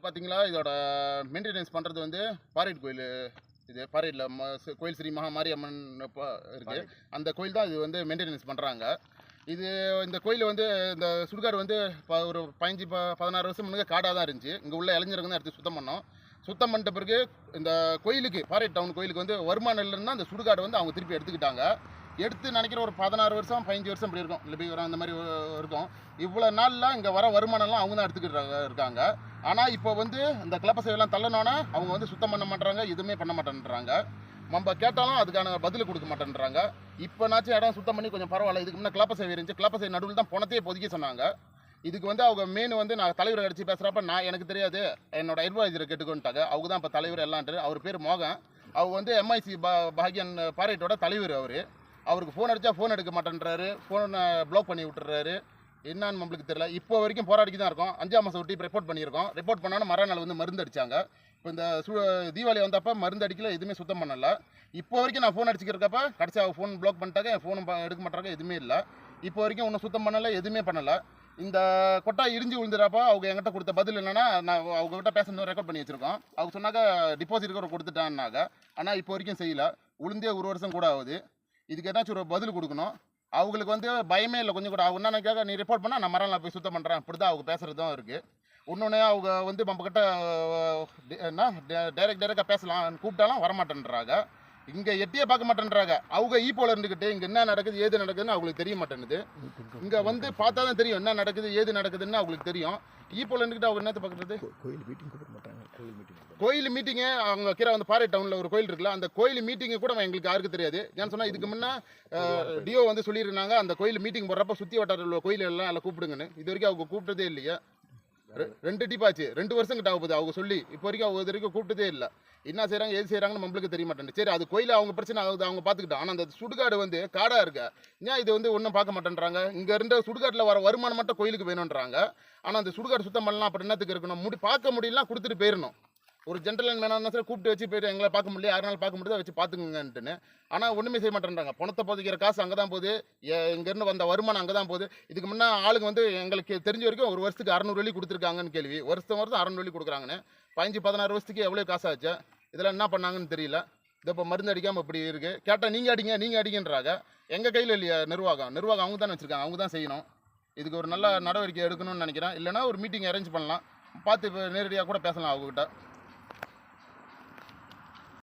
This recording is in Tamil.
பார்த்தீங்களா, இதோட மெயின்டெனன்ஸ் பண்ணுறது வந்து பாரேட் கோயில். இது பாரேட்டில் கோயில் ஸ்ரீ மாரியம்மன் இருக்குது. அந்த கோயில் தான் இது வந்து மெயின்டெனன்ஸ் பண்ணுறாங்க. இந்த கோயில் வந்து இந்த சுடுகாடு வந்து ஒரு 15-16 வருஷம் முன்னாடி காடாக தான் இருந்துச்சு. இங்கே உள்ள இளைஞர்கள் தான் எடுத்து சுத்தம் பண்ணோம். சுத்தம் பண்ணிட்ட பிறகு இந்த கோயிலுக்கு பாரேட் டவுன் கோயிலுக்கு வந்து வருமானம் இல்லைன்னா அந்த சுடுகாடு வந்து அவங்க திருப்பி எடுத்துக்கிட்டாங்க. எடுத்து நினைக்கிற ஒரு 16 வருஷம் 15 வருஷம் இப்படி இருக்கும், இல்லை போய் அந்த மாதிரி இருக்கும். இவ்வளோ நாள்லாம் இங்கே வர வருமானம்லாம் அவங்க தான் எடுத்துக்கிட்டு இருக்காங்க. ஆனால் இப்போ வந்து இந்த கிளப்பசையெல்லாம் தள்ளனோன்னா அவங்க வந்து சுத்தம் பண்ண மாட்டேறாங்க, எதுவுமே பண்ண மாட்டேன்றாங்க. நம்ம கேட்டாலும் அதுக்கான பதில் கொடுக்க மாட்டேன்றாங்க. இப்போனாச்சும் இடம் சுத்தம் பண்ணி கொஞ்சம் பரவாயில்ல. இதுக்கு முன்னே கிளப்பசை இருந்துச்சு, கிளப்பசை நடுவில் தான் பணத்தையே பொதுக்கி சொன்னாங்க. இதுக்கு வந்து அவங்க மெயின் வந்து நான் தலைவரை அடித்து பேசுகிறப்ப எனக்கு தெரியாது, என்னோட அட்வைசரை கேட்டுக்கொண்டாங்க. அவங்க தான் இப்போ தலைவர் எல்லான்ட்டு. அவர் பேர் மோகன். அவர் வந்து எம்ஐசி பாகியன் பாரேட்டோட தலைவர். அவருக்கு ஃபோன் அடித்தா ஃபோன் எடுக்க மாட்டேன்றாரு, ஃபோனை ப்ளாக் பண்ணி விட்டுறாரு. என்னன்னு நம்மளுக்கு தெரியல. இப்போ வரைக்கும் போராடிக்கு தான் இருக்கோம். 5ஆம் மாதம் ஒட்டி ரிப்போர்ட் பண்ணியிருக்கோம். ரிப்போர்ட் பண்ணோன்னா மறுநாள் வந்து மருந்து அடித்தாங்க. இப்போ இந்த தீபாவளி வந்தப்போ மருந்து அடிக்கல, எதுவுமே சுத்தம் பண்ணலை. இப்போ வரைக்கும் நான் ஃபோன் அடிச்சுக்கிறப்ப கடைசி அவங்க ஃபோன் ப்ளாக் பண்ணிட்டாங்க, என் ஃபோனும் எடுக்க மாட்டாங்க, எதுவுமே இல்லை. இப்போ வரைக்கும் ஒன்றும் சுத்தம் பண்ணலை, எதுவுமே பண்ணலை. இந்த கொட்டா இடிஞ்சு விழுந்துறப்ப அவங்க என்கிட்ட கொடுத்த பதில் என்னன்னா, நான் அவங்ககிட்ட பேசணும் ரெக்கார்ட் பண்ணி வச்சுருக்கோம். அவங்க சொன்னாங்க டிபாசிட் கூட கொடுத்துட்டான்னாங்க. ஆனால் இப்போ வரைக்கும் செய்யலை. உளுந்தே 1 வருஷம் கூட ஆகுது. இதுக்கு ஏதாச்சும் ஒரு பதில் கொடுக்கணும். அவங்களுக்கு வந்து பயமே இல்லை கொஞ்சம் கூட. அவங்க என்னன்னாக்காக நீ ரிப்போர்ட் பண்ணால் நான் மறுநாள் போய் சுத்தம் பண்ணுறேன், இப்படி தான் அவங்க பேசுகிறது தான் இருக்குது. இன்னொன்று அவங்க வந்து நம்மக்கிட்ட என்ன டைரெக்டாக பேசலாம் கூப்பிட்டாலும் வரமாட்டேன்றாங்க. இங்கே எட்டியே பார்க்க மாட்டேன்றாங்க. அவங்க ஈப்போல இருந்துக்கிட்டு இங்கே என்ன நடக்குது ஏது நடக்குதுன்னு அவங்களுக்கு தெரிய மாட்டேன்னுது. இங்கே வந்து பார்த்தா தான் தெரியும் என்ன நடக்குது ஏது நடக்குதுன்னு அவங்களுக்கு தெரியும். ஈப்போல இருந்துக்கிட்டு அவங்க என்னத்தை பார்க்குறது? கோயில் மீட்டிங் கூப்பிட மாட்டாங்க. கோயில் மீட்டிங்கு அவங்க கீழே வந்து பாரேட் டவுனில் ஒரு கோயில் இருக்குல்ல, அந்த கோயில் மீட்டிங்கு கூட எங்களுக்கு யாருக்கு தெரியாது. ஏன்னு சொன்னால் இதுக்கு முன்னே டிஓ வந்து சொல்லியிருந்தாங்க அந்த கோயில் மீட்டிங் போடுறப்ப சுற்றி வட்டார உள்ள கோயில் எல்லாம் கூப்பிடுங்கன்னு. இது வரைக்கும் அவங்க கூப்பிட்டதே இல்லையா. 2 டிப்பாச்சு, 2 வருஷம் கிட்ட ஆகுது அவங்க சொல்லி. இப்போ வரைக்கும் அவங்க இது வரைக்கும் கூப்பிட்டதே இல்லை. என்ன செய்கிறாங்க ஏது செய்கிறாங்கன்னு நம்மளுக்கு தெரிய மாட்டேன். சரி, அது கோயில் அவங்க பிரச்சனை ஆகுது, அவங்க பார்த்துக்கிட்டோம். ஆனால் அந்த சுடுகாடு வந்து காடாக இருக்கு. ஏன் இது வந்து ஒன்றும் பார்க்க மாட்டேன்றாங்க? இங்கே இருந்த சுடுகாட்டில் வர வருமானம் மட்டும் கோயிலுக்கு வேணுன்றாங்க. ஆனால் அந்த சுடுகாடு சுத்தம் பண்ணலாம் அப்படி என்னத்துக்கு இருக்கணும்? பார்க்க முடியலாம் கொடுத்துட்டு போயிடணும். ஒரு ஜென்ரல் மேனான சார் கூப்பிட்டு வச்சு போயிட்டு எங்களை பார்க்க முடியல, யாருனாலும் பார்க்க முடியாத வச்சு பார்த்துக்குங்கன்ட்டுன்னு. ஆனால் ஒன்றுமே செய்ய மாட்டேன்றாங்க. பணத்தை பொதிக்கிற காசு அங்கே தான் போகுது, இங்கேருந்து வந்த வருமானம் அங்கே தான் போகுது. இதுக்கு முன்னே ஆளுங்க வந்து எங்களுக்கு தெரிஞ்ச வரைக்கும் ஒரு வருஷத்துக்கு 600 வெள்ளி கொடுத்துருக்காங்கன்னு கேள்வி. வருஷம் 600 வெள்ளி கொடுக்குறாங்கன்னு. 15-16 வருஷத்துக்கு எவ்வளோ காசாச்சு? இதெல்லாம் என்ன பண்ணாங்கன்னு தெரியல. இதை இப்போ மருந்து அடிக்காமல் இப்படி இருக்குது. கேட்டால் நீங்கள் அடிங்கன்றாங்க. எங்கள் கையில் இல்லையா நிர்வாகம் அவங்க தானே வச்சுருக்காங்க, அவங்க தான் செய்யணும். இதுக்கு ஒரு நல்ல நடவடிக்கை எடுக்கணும்னு நினைக்கிறேன். இல்லைனா ஒரு மீட்டிங் அரேஞ்ச் பண்ணலாம், பார்த்து நேரடியாக கூட பேசலாம் அவங்ககிட்ட.